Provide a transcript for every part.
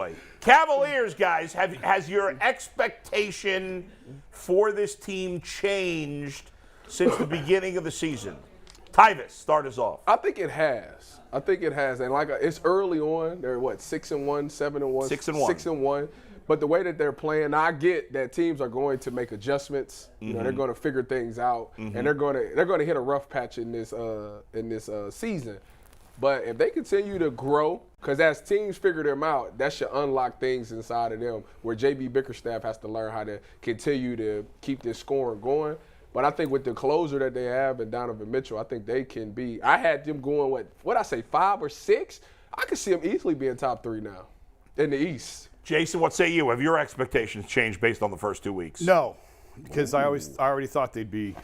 boy. Cavaliers, guys, has your expectation for this team changed since the beginning of the season? Tyvis, start us off. I think it has. And it's early on. They're 6-1, 7-1, 6-1. But the way that they're playing, I get that teams are going to make adjustments. You know, they're going to figure things out, and they're going to hit a rough patch in this season. But if they continue to grow, because as teams figure them out, that should unlock things inside of them where J.B. Bickerstaff has to learn how to continue to keep this scoring going. But I think with the closer that they have and Donovan Mitchell, I think they can be. I had them going, 5 or 6? I could see them easily being top 3 now in the East. Jason, what say you? Have your expectations changed based on the first 2 weeks? No, because I already thought they'd be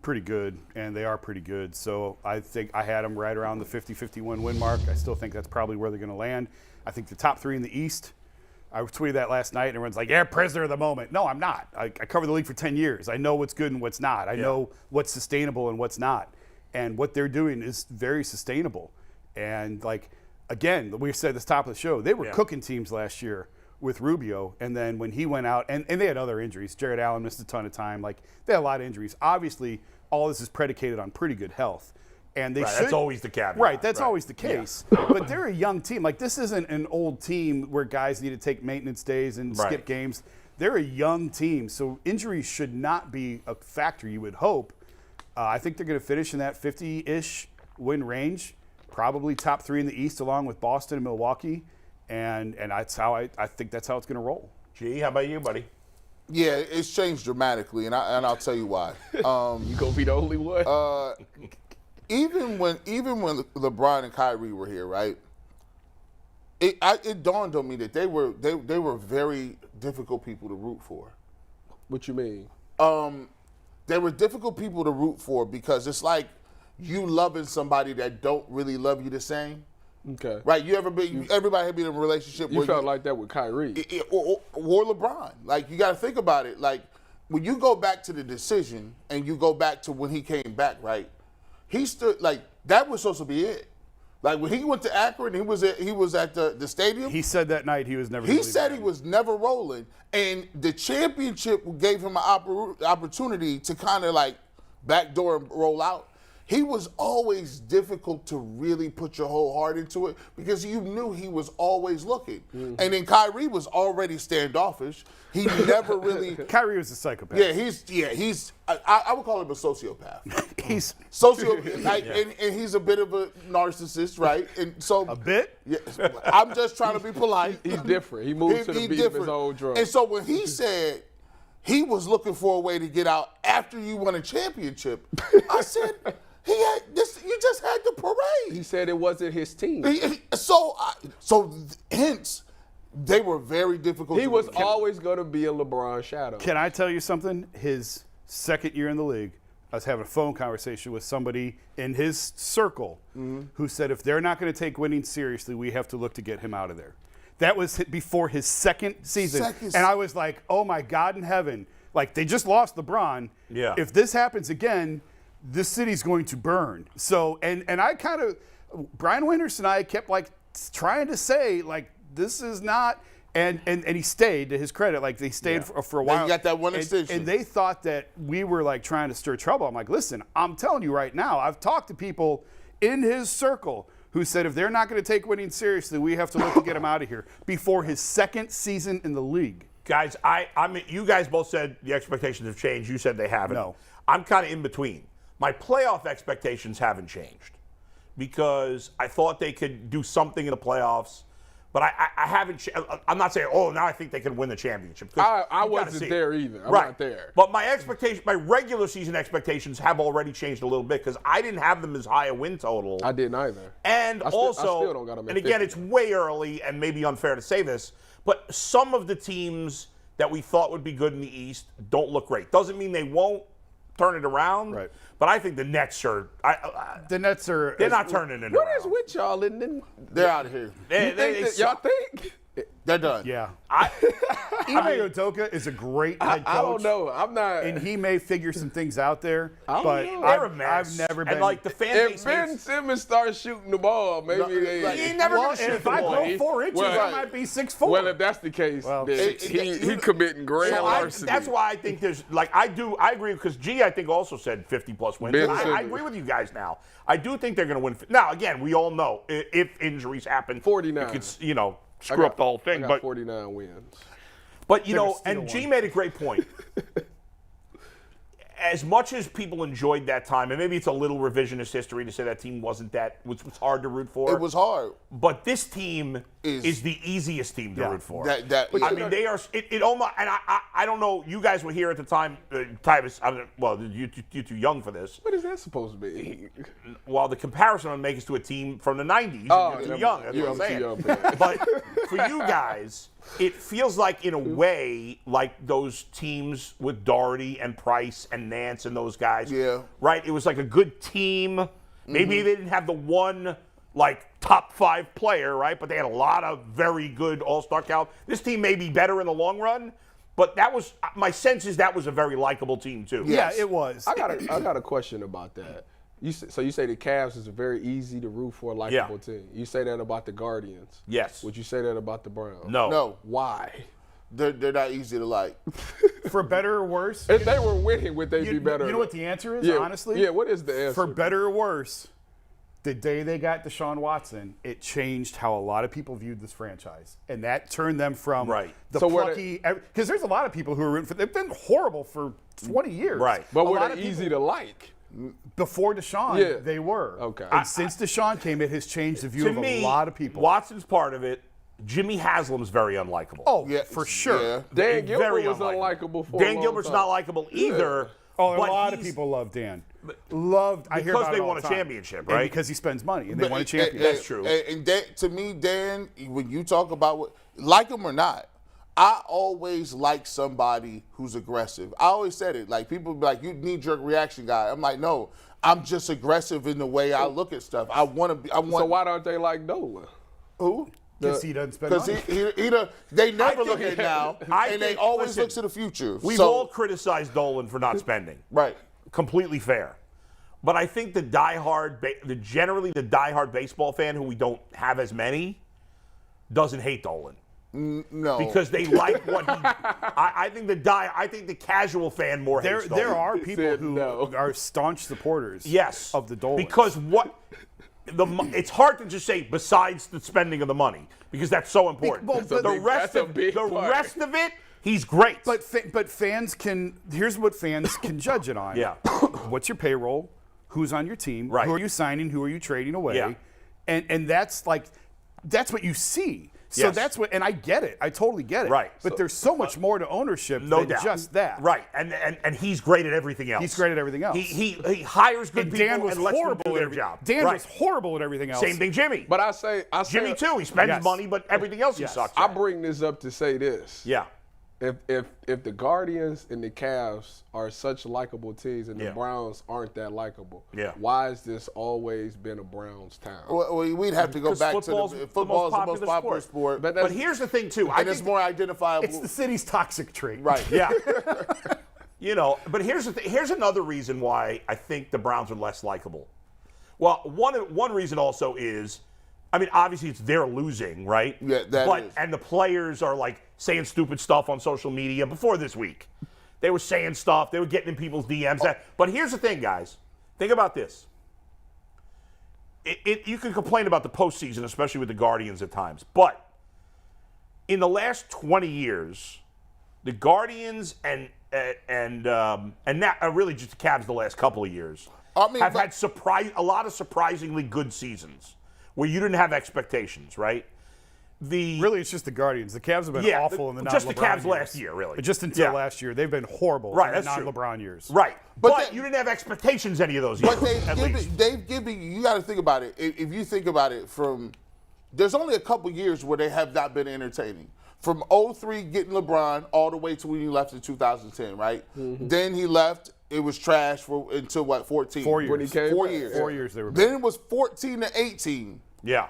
pretty good, and they are pretty good. So I think I had them right around the 50-51 win mark. I still think that's probably where they're going to land. I think the top 3 in the East. I tweeted that last night, and everyone's like, yeah, prisoner of the moment. No, I'm not. I covered the league for 10 years. I know what's good and what's not. I know what's sustainable and what's not. And what they're doing is very sustainable. And, again, we said at the top of the show, they were cooking teams last year with Rubio. And then when he went out, and they had other injuries. Jared Allen missed a ton of time. They had a lot of injuries. Obviously, all this is predicated on pretty good health. And they should. That's always the caveat. Right, that's always the case. Yeah. But they're a young team. This isn't an old team where guys need to take maintenance days and skip games. They're a young team, so injuries should not be a factor, you would hope. I think they're going to finish in that 50-ish win range, probably top 3 in the East along with Boston and Milwaukee, and that's how I think that's how it's going to roll. G, how about you, buddy? Yeah, it's changed dramatically, and I'll tell you why. You gonna be the only one? Even when LeBron and Kyrie were here, right? It dawned on me that they were very difficult people to root for. What you mean? They were difficult people to root for because it's like you loving somebody that don't really love you the same. Okay. Right? Everybody had been in a relationship. You felt like that with Kyrie or LeBron. You got to think about it. When you go back to the decision and you go back to when he came back, right? He stood that was supposed to be it. When he went to Akron, he was at the stadium. He said that night he was never. He said he was never rolling, and the championship gave him an opportunity to kind of backdoor and roll out. He was always difficult to really put your whole heart into it because you knew he was always looking. Mm-hmm. And then Kyrie was already standoffish. He never really. Kyrie was a psychopath. He's. I would call him a sociopath. He's and he's a bit of a narcissist, right? And so a bit. Yeah, I'm just trying to be polite. He's different. He moves to the beat of his own drum. And so when he said he was looking for a way to get out after you won a championship, I said. He had this. You just had the parade. He said it wasn't his team. Hence, they were very difficult. He was always going to be a LeBron shadow. Can I tell you something? His second year in the league, I was having a phone conversation with somebody in his circle who said if they're not going to take winning seriously, we have to look to get him out of there. That was before his second season, and I was like, oh my God in heaven! They just lost LeBron. Yeah. If this happens again. This city's going to burn. So, and I kind of, Brian Winters and I kept trying to say this is not, and he stayed to his credit, they stayed for a while. They got that one extension. And they thought that we were trying to stir trouble. I'm like, listen, I'm telling you right now, I've talked to people in his circle who said if they're not going to take winning seriously, we have to look to get him out of here before his second season in the league. Guys, I mean, you guys both said the expectations have changed. You said they haven't. No. I'm kind of in between. My playoff expectations haven't changed because I thought they could do something in the playoffs, but I haven't. I'm not saying, now I think they can win the championship. I wasn't there either. I'm not there. But my regular season expectations have already changed a little bit because I didn't have them as high a win total. I didn't either. And I still don't got them at 50. Again, it's way early and maybe unfair to say this, but some of the teams that we thought would be good in the East don't look great. Doesn't mean they won't turn it around. Right. But I think the Nets are. The Nets are. They're not turning it What around. is with y'all? They're out of here. Y'all think? They're done. Yeah. Ime Udoka is a great head coach. I don't know. I'm not. And he may figure some things out there, don't but know. They're a mess. I've never been. And like the fan if base Ben hates- Simmons starts shooting the ball, maybe they. He ain't never well, gonna shoot if the I ball. grow 4 inches, Well, I might be 6'4". Well, if that's the case, Well, then he committing grand So larceny. that's why I think there's I agree because G I think also said 50+ wins. Ben And I Simmons. agree with you guys now. I do think they're going to win. Now again, we all know if injuries happen, 49. it could screw up the whole thing. I got But 49 wins. you know, and G made a great point. As much as people enjoyed that time, and maybe it's a little revisionist history to say that team was hard to root for. It was hard. But this team is the easiest team to root for. I mean, they are. It almost. And I don't know. You guys were here at the time. Tyvus. You're too young for this. What is that supposed to be? Well, the comparison I'm making is to a team from the '90s. Oh, You're too never young. mind. That's Yeah, what I'm I'm saying. too young for that. But for you guys, it feels like, in a way, like those teams with Doherty and Price and Nance and those guys. Yeah. Right? It was like a good team. Maybe Mm-hmm. they didn't have the one, like, top 5 player, right? But they had a lot of very good all-star caliber. This team may be better in the long run, but that was, my sense is that was a very likable team, too. Yeah, it was. I got a question about that. So you say the Cavs is a very easy to root for, likable team. You say that about the Guardians. Yes. Would you say that about the Browns? No. Why? They're not easy to like. For better or worse. If they were winning, would they be better? You know what the answer is, Yeah, honestly? Yeah, what is the answer? For better or worse, the day they got Deshaun Watson, it changed how a lot of people viewed this franchise. And that turned them from the So were plucky, because there's a lot of people who are rooting for, they've been horrible for 20 years. Right. But A were lot they of people- easy to like? Before Deshaun, Yeah. they were. Okay. And since Deshaun came, it has changed the view To of me, a lot of people. Watson's part of it. Jimmy Haslam's very unlikable. Oh, Yeah, for sure. yeah. Dan Gilbert Very was unlikable. unlikable for a Dan long Gilbert's time. not likable either. Oh, a but lot of he's- people love Dan. I hear Because about they it all won the a time. championship, And right? because he spends money and they won a And- championship. That's true. And to me, Dan, when you talk about like him or not, I always like somebody who's aggressive. I always said it. Like, people be like, you knee-jerk reaction guy. I'm like, no, I'm just aggressive in the way I look at stuff. I want to be. So why don't they like Dolan? Who? Because he doesn't spend Because money. they never think- look at now, I and they think- always listen, look to the future. We've So- all criticized Dolan for not spending. right. Completely fair. But I think generally the diehard baseball fan, who we don't have as many, doesn't hate Dolan. No, Because they like what he. I think the casual fan more hates Dolan. There are people said who no. are staunch supporters Yes. of the Dolan. Because it's hard to just say besides the spending of the money, because that's so important. well, but the rest that's a big the part. rest of it, he's great. But fans can. Here's what fans can judge it on. Yeah. What's your payroll? Who's on your team? Right. Who are you signing? Who are you trading away? Yeah. And that's what you see. So Yes. that's what, and I get it. I totally get it. Right. But there's so much more to ownership no than doubt. just that. Right. And he's great at everything else. He's great at everything else. He hires good And people Dan was and lets them horrible do at their every job. Dan right. was horrible at everything else. Same thing, Jimmy. But I say Jimmy too. He spends Yes. money, but everything else Yes. he sucks. I at. bring this up to say this. Yeah. If the Guardians and the Cavs are such likable teams and Yeah. the Browns aren't that likable, Yeah. why has this always been a Browns town? Well, we'd have to go Because back to football's the football is the most popular sport, But here's the thing too. and it's more identifiable. It's the city's toxic trait. right. Yeah. But here's another reason why I think the Browns are less likable. Well, one reason also is, I mean, obviously it's they're losing, right? Yeah, that is. And the players are like saying stupid stuff on social media before this week. They were saying stuff. They were getting in people's DMs. But here's the thing, guys. Think about this. You can complain about the postseason, especially with the Guardians at times. But in the last 20 years, the Guardians and now really just the Cavs the last couple of years have had a lot of surprisingly good seasons where you didn't have expectations, right? Really, it's just the Guardians. The Cavs have been awful in the non-LeBron just the Cavs years. last year, really. But just until Yeah. last year, they've been horrible Right, in the that's true. non-LeBron years. Right. But that- you didn't have expectations any of those years. But at least. they've given you got to think about it. If you think about it, there's only a couple years where they have not been entertaining. From 2003 getting LeBron all the way to when he left in 2010, right? Mm-hmm. Then he left. It was trash until 14? 4 years. When he came 4 back. years. 4 years they were Then it was 14 to 18. Yeah.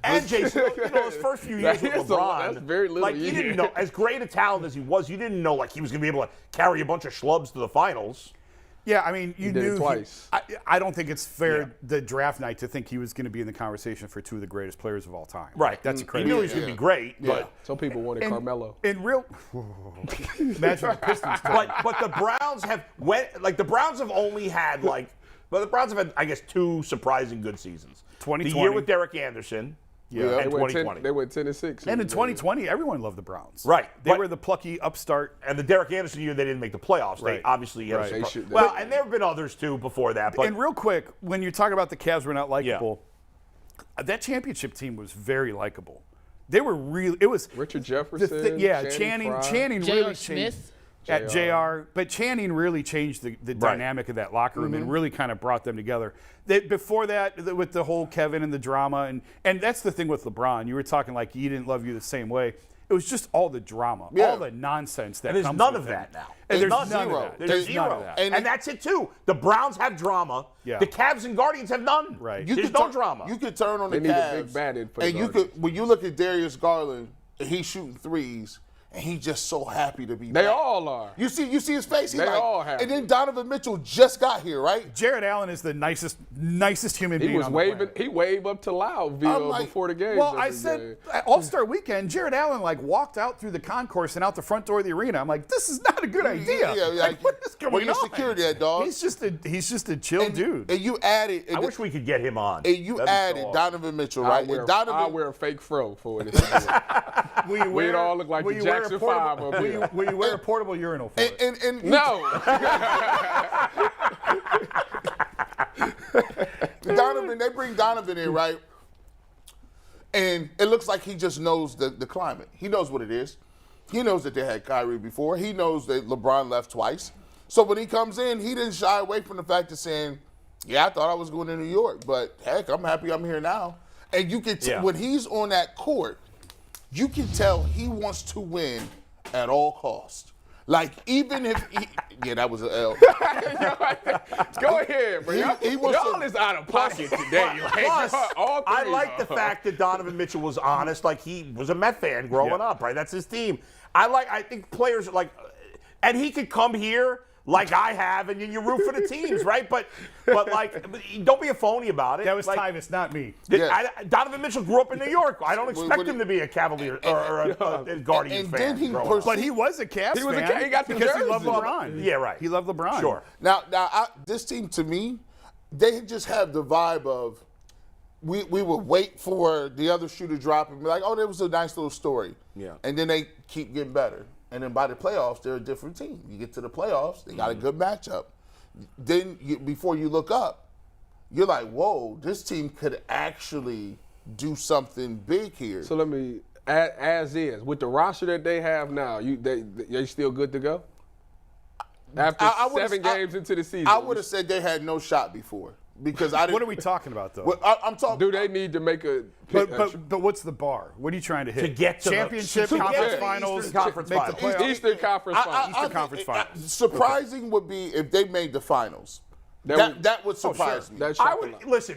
And Jason, his first few years with LeBron, that's very little you year. didn't know, as great a talent as he was, you didn't know he was going to be able to carry a bunch of schlubs to the finals. Yeah, I mean, you did it knew twice. I don't think it's fair the draft night to think he was going to be in the conversation for 2 of the greatest players of all time. Right. That's a He crazy. knew he was going to be great, but Some people wanted Carmelo. In real, imagine the Pistons. but the Browns have the Browns have only had the Browns have had, I guess, 2 surprising good seasons. 2020. The year with Derek Anderson. Yeah. And 2020. They went 10-6. And in 2020, everyone loved the Browns. Right. They were the plucky upstart. And the Derek Anderson year, they didn't make the playoffs. Right. They obviously had Right. and there have been others too before that. But And real quick, when you're talking about the Cavs were not likable, that championship team was very likable. They were really. It was Richard Jefferson. Channing really J.R. changed. Smith. At JR, but Channing really changed the dynamic of that locker room and really kind of brought them together. Before that, with the whole Kevin and the drama, and that's the thing with LeBron. You were talking like he didn't love you the same way. It was just all the drama, all the nonsense that and there's comes none with of him. that now. And there's None. none Zero. of that. There's none zero. of that. And that's it too. The Browns have drama. Yeah. The Cavs and Guardians have none. Right. There's no drama. You could turn on They the need a Cavs, big bat in for and the you Guardians. could when you look at Darius Garland, and he's shooting threes, and he's just so happy to be They back. all are. You see his face. He's They like, all have. And then Donovan Mitchell just got here, right? Jared Allen is the nicest human He being was on the waving. planet. He waved up to I'm Loudville like, before the game. Well, I said All-Star Weekend, Jared Allen walked out through the concourse and out the front door of the arena. I'm like, this is not a good idea. What is going where your on? security at, dog? He's just a chill dude. And you added. I wish we could get him on. And you That'd be added so awesome. Donovan Mitchell, I right? wear, And Donovan, I wear a fake fro for it. We'd all look like the Jackson 5 up here. Will you wear a portable urinal for it? and No. Donovan, they bring Donovan in, right? And it looks like he just knows the climate. He knows what it is. He knows that they had Kyrie before. He knows that LeBron left twice. So when he comes in, he didn't shy away from the fact of saying, yeah, I thought I was going to New York, but heck, I'm happy I'm here now. And you can when he's on that court, you can tell he wants to win at all costs. Like, even if yeah, that was an L. Go ahead, bro. He wants Y'all to- is out of pocket today. Plus, all I three like the are. fact that Donovan Mitchell was honest, like he was a Met fan growing up, right? That's his team. I think players are and he could come here like I have, and you root for the teams, right? But don't be a phony about it. That was Tyvus, not me. Donovan Mitchell grew up in New York. I don't expect him to be a Cavalier or a Guardians and fan. then he growing up. But he was a Cavs He was a fan He got the because he loved jersey. LeBron. Yeah, right. He loved LeBron. Sure. Now, this team to me, they just have the vibe of we would wait for the other shoe to drop and be like, oh, that was a nice little story. Yeah. And then they keep getting better. And then by the playoffs, they're a different team. You get to the playoffs, they got a good matchup. Then before you look up, you're like, whoa, this team could actually do something big here. So let me, as is, with the roster that they have now, they still good to go? After I would've- 7 games into the season. I would have said they had no shot before because I didn't. What are we talking about, though? Well, I'm talking. Do they need to make a But what's the bar? What are you trying to hit? To get to the- championship, to get conference to the finals, Eastern Conference make the Finals. playoffs. Eastern Conference Finals? Eastern Conference Finals. Surprising would be if they made the finals. That That would surprise me. That I shocked a would lot. listen.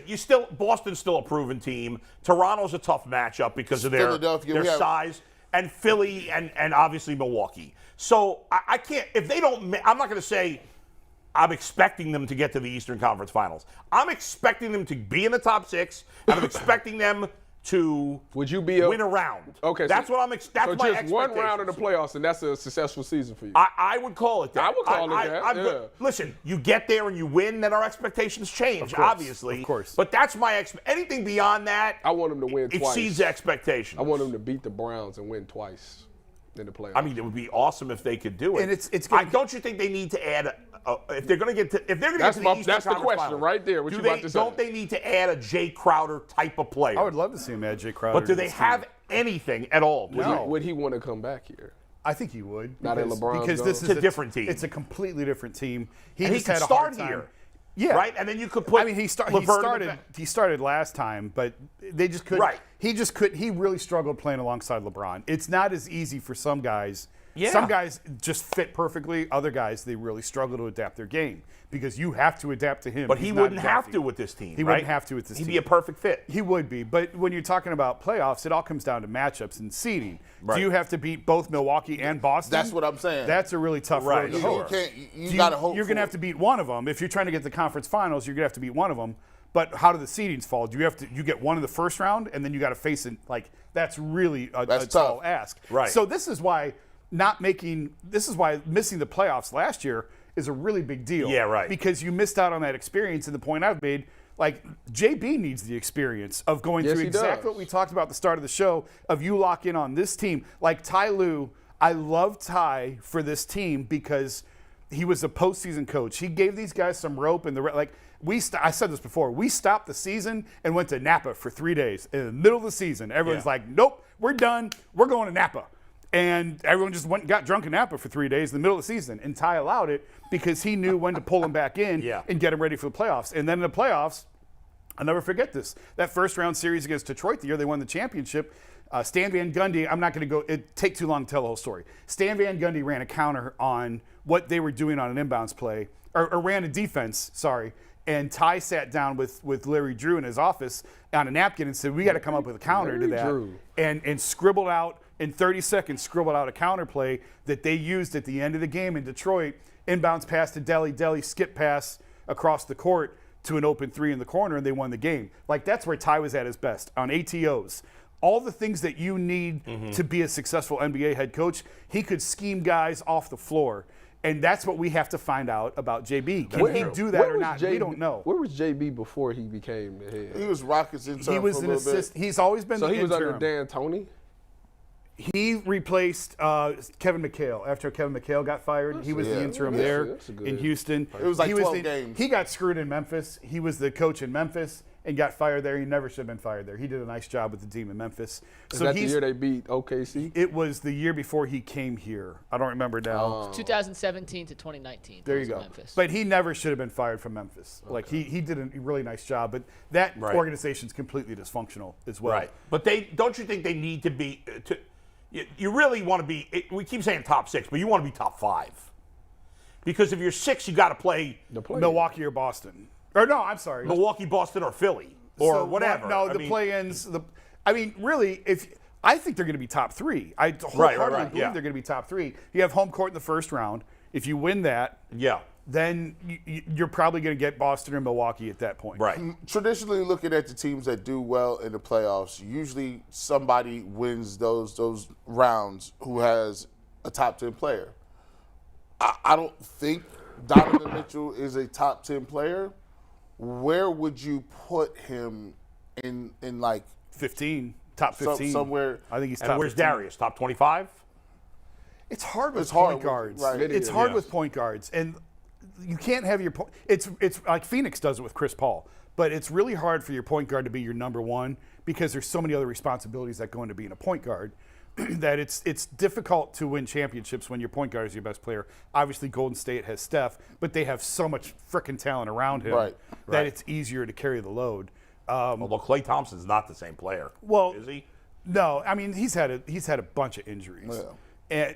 Boston's still a proven team. Toronto's a tough matchup because of their Philadelphia, we have- size, and Philly and obviously Milwaukee. So I can't if they don't. I'm not going to say I'm expecting them to get to the Eastern Conference Finals. I'm expecting them to be in the top 6, and I'm expecting them to Would you be win a round. Okay, that's so- what I'm. That's So my just one round of the expectations. playoffs, and that's a successful season for you. I would call it that. I would call it that, I'm yeah. good. Listen, you get there and you win, then our expectations change, obviously. of course. But that's my anything beyond that. I want them to win twice. Exceeds expectations. I want them to beat the Browns and win twice in the playoffs. I mean, it would be awesome if they could do it. And it's gonna- don't you think they need to add? If they're going to get to, if they're going to That's get to the my- Eastern that's the Conference question Finals, right there. What do you they, about to say? Don't they need to add a Jay Crowder type of player? I would love to see him add Jay Crowder. But do to they this have team. anything at all? No. Would he want to come back here? I think he would. Now that LeBron's because gone. this is It's a different team. It's a completely different team. He And he just could had a start hard time. here. Yeah. Right? And then you could put I mean, he Laverne in the started last time, but they just couldn't. Right. he just couldn't. He really struggled playing alongside LeBron. It's not as easy for some guys. Yeah. Some guys just fit perfectly. Other guys, they really struggle to adapt their game because you have to adapt to him. But He's he not wouldn't have adapting. to with this team. He right? wouldn't have to with this He'd team. be a perfect fit. He would be. But when you're talking about playoffs, it all comes down to matchups and seeding. Right. Do you have to beat both Milwaukee and Boston? That's what I'm saying. That's a really tough Right, road to sure. hoe. You got to hope. You're going to have to beat one of them. If you're trying to get the conference finals, you're going to have to beat one of them. But how do the seedings fall? Do you get one in the first round, and then you got to face it? Like, that's really a tall ask. Right. So this is why missing the playoffs last year is a really big deal. Yeah, right. Because you missed out on that experience. And the point I've made, like, JB needs the experience of going Yes, through he exactly does. what we talked about at the start of the show, of you lock in on this team. Like Ty Lue, I love Ty for this team because he was a postseason coach. He gave these guys some rope and I said this before. We stopped the season and went to Napa for 3 days in the middle of the season. Everyone's like, "Nope, we're done. We're going to Napa." And everyone just went and got drunk in Napa for 3 days in the middle of the season. And Ty allowed it because he knew when to pull them back in and get them ready for the playoffs. And then in the playoffs, I'll never forget this. That first round series against Detroit the year they won the championship, Stan Van Gundy, I'm not going to go, it'd take too long to tell the whole story. Stan Van Gundy ran a counter on what they were doing on an inbounds play, or ran a defense, sorry. And Ty sat down with Larry Drew in his office on a napkin and said, we got to come up with a counter to that. Drew. And scribbled out, in 30 seconds, scribbled out a counter play that they used at the end of the game in Detroit. Inbounds pass to Deli, skip pass across the court to an open three in the corner, and they won the game. Like, that's where Ty was at his best, on ATOs. All the things that you need to be a successful NBA head coach, he could scheme guys off the floor. And that's what we have to find out about JB. Can he do that or not? We don't know. Where was JB before he became the head? He was Rockets intern He was for a an little bit. assistant. He's always been So the he was interim. under Dan Toney? He replaced Kevin McHale after Kevin McHale got fired. He was the interim there that's a good- in Houston. It was like he 12 games. He got screwed in Memphis. He was the coach in Memphis and got fired there. He never should have been fired there. He did a nice job with the team in Memphis. Is that the year they beat OKC? It was the year before he came here. I don't remember now. 2017 to 2019. There He you was in go. Memphis. But he never should have been fired from Memphis. Like he did a really nice job. But that organization's completely dysfunctional as well. Right. But don't you think they need to be you really want to be, we keep saying top 6, but you want to be top 5. Because if you're 6, you got to play Milwaukee or Boston. Or no, I'm sorry. Milwaukee, Boston, or Philly, or So, whatever. No, I the mean, play-ins. Really, I think they're going to be top 3. I wholeheartedly believe they're going to be top 3. You have home court in the first round. If you win that, then you're probably going to get Boston or Milwaukee at that point. Right. Traditionally, looking at the teams that do well in the playoffs, usually somebody wins those rounds who has a top 10 player. I don't think Donovan Mitchell is a top 10 player. Where would you put him in like 15, top 15. somewhere? I think he's And top where's 15. Darius? Top 25? It's hard with It's hard point with- guards. right. It's hard with point guards, and you can't have your point. It's like Phoenix does it with Chris Paul, but it's really hard for your point guard to be your number one because there's so many other responsibilities that go into being a point guard that it's difficult to win championships when your point guard is your best player. Obviously, Golden State has Steph, but they have so much frickin' talent around him that it's easier to carry the load. Although Klay Thompson's not the same player. Well, is he? No, I mean he's had a bunch of injuries.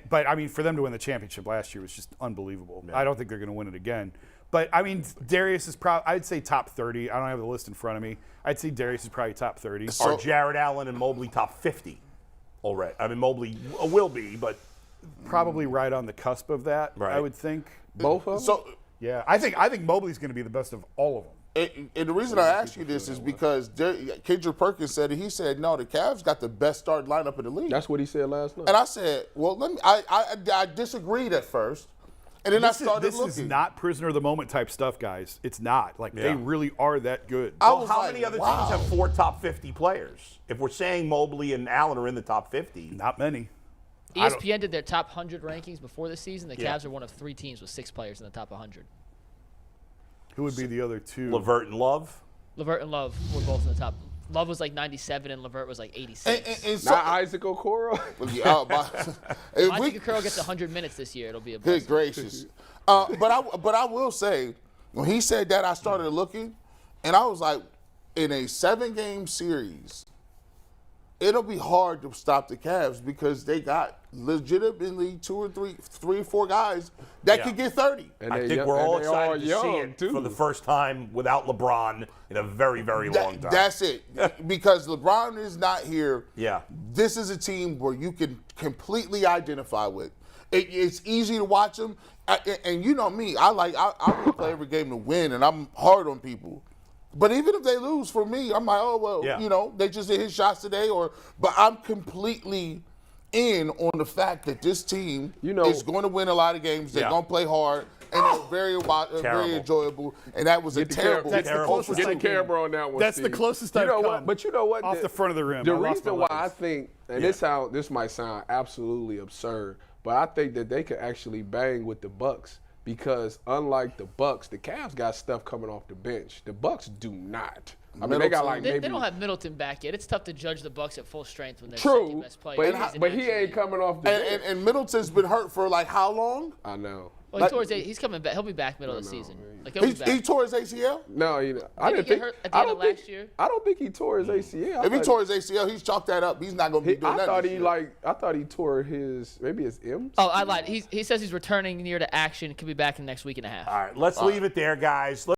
But I mean, for them to win the championship last year was just unbelievable. I don't think they're going to win it again. But I mean, Darius is probably, I'd say top 30. I don't have the list in front of me. I'd say Darius is probably top 30. Are Jared Allen and Mobley top 50 already? I mean, Mobley will be, but Probably right on the cusp of that, I would think. Both of them? So, Yeah, I think Mobley's going to be the best of all of them. and the reason I ask you this is because Kendrick Perkins said it. He said, no, the Cavs got the best starting lineup in the league. That's what he said last night. And I said, well, I disagreed at first. And then I started looking. This is not prisoner of the moment type stuff, guys. It's not. Like, they really are that good. well, how many other teams have 4 top 50 players? If we're saying Mobley and Allen are in the top 50. Not many. ESPN did their top 100 rankings before this season. The Cavs are one of 3 teams with 6 players in the top 100. Who would be the other two? LeVert and Love. LeVert and Love were both in the top. Love was like 97 and LeVert was like 86. And so, Not Isaac Okoro? if I we, think Okoro gets 100 minutes this year. It'll be a good blessing. gracious. But I will say, when he said that, I started looking, and I was like, in a 7-game series, it'll be hard to stop the Cavs because they got legitimately 2 or 3 or 4 guys that could get 30. And I they think young- we're and all they excited to see young, it too. for the first time without LeBron in a very, very long time. That's it. Because LeBron is not here. Yeah. This is a team where you can completely identify with. It's easy to watch them. And you know me, I want to play every game to win, and I'm hard on people. But even if they lose, for me, I'm like, oh, well, you know, they just hit shots today. But I'm completely in on the fact that this team is going to win a lot of games. They're going to play hard, and they're very enjoyable. And that was terrible. That's the closest Get the I came. camera on that one. That's the Steve. closest you I've know come. What? But you know what? Off the front of the rim. The I lost reason my why I legs. think, and this might sound absolutely absurd, but I think that they could actually bang with the Bucks. Because unlike the Bucks, the Cavs got stuff coming off the bench. The Bucks do not. I mean, they got like They maybe. don't have Middleton back yet. It's tough to judge the Bucks at full strength when they're True, second best player. but he ain't coming off the bench. And Middleton's been hurt for like how long? I know. Well, he's coming back. He'll be back middle of the season. Like he'll be back. He tore his ACL? No, I didn't he get think. hurt at the I end don't of think. last year? I don't think he tore his ACL. If he tore his ACL, he's chalked that up. He's not going to be doing that. I thought he tore his M's. Oh, I lied. He says he's returning near to action. Could be back in the next week and a half. All right, let's leave it there, guys.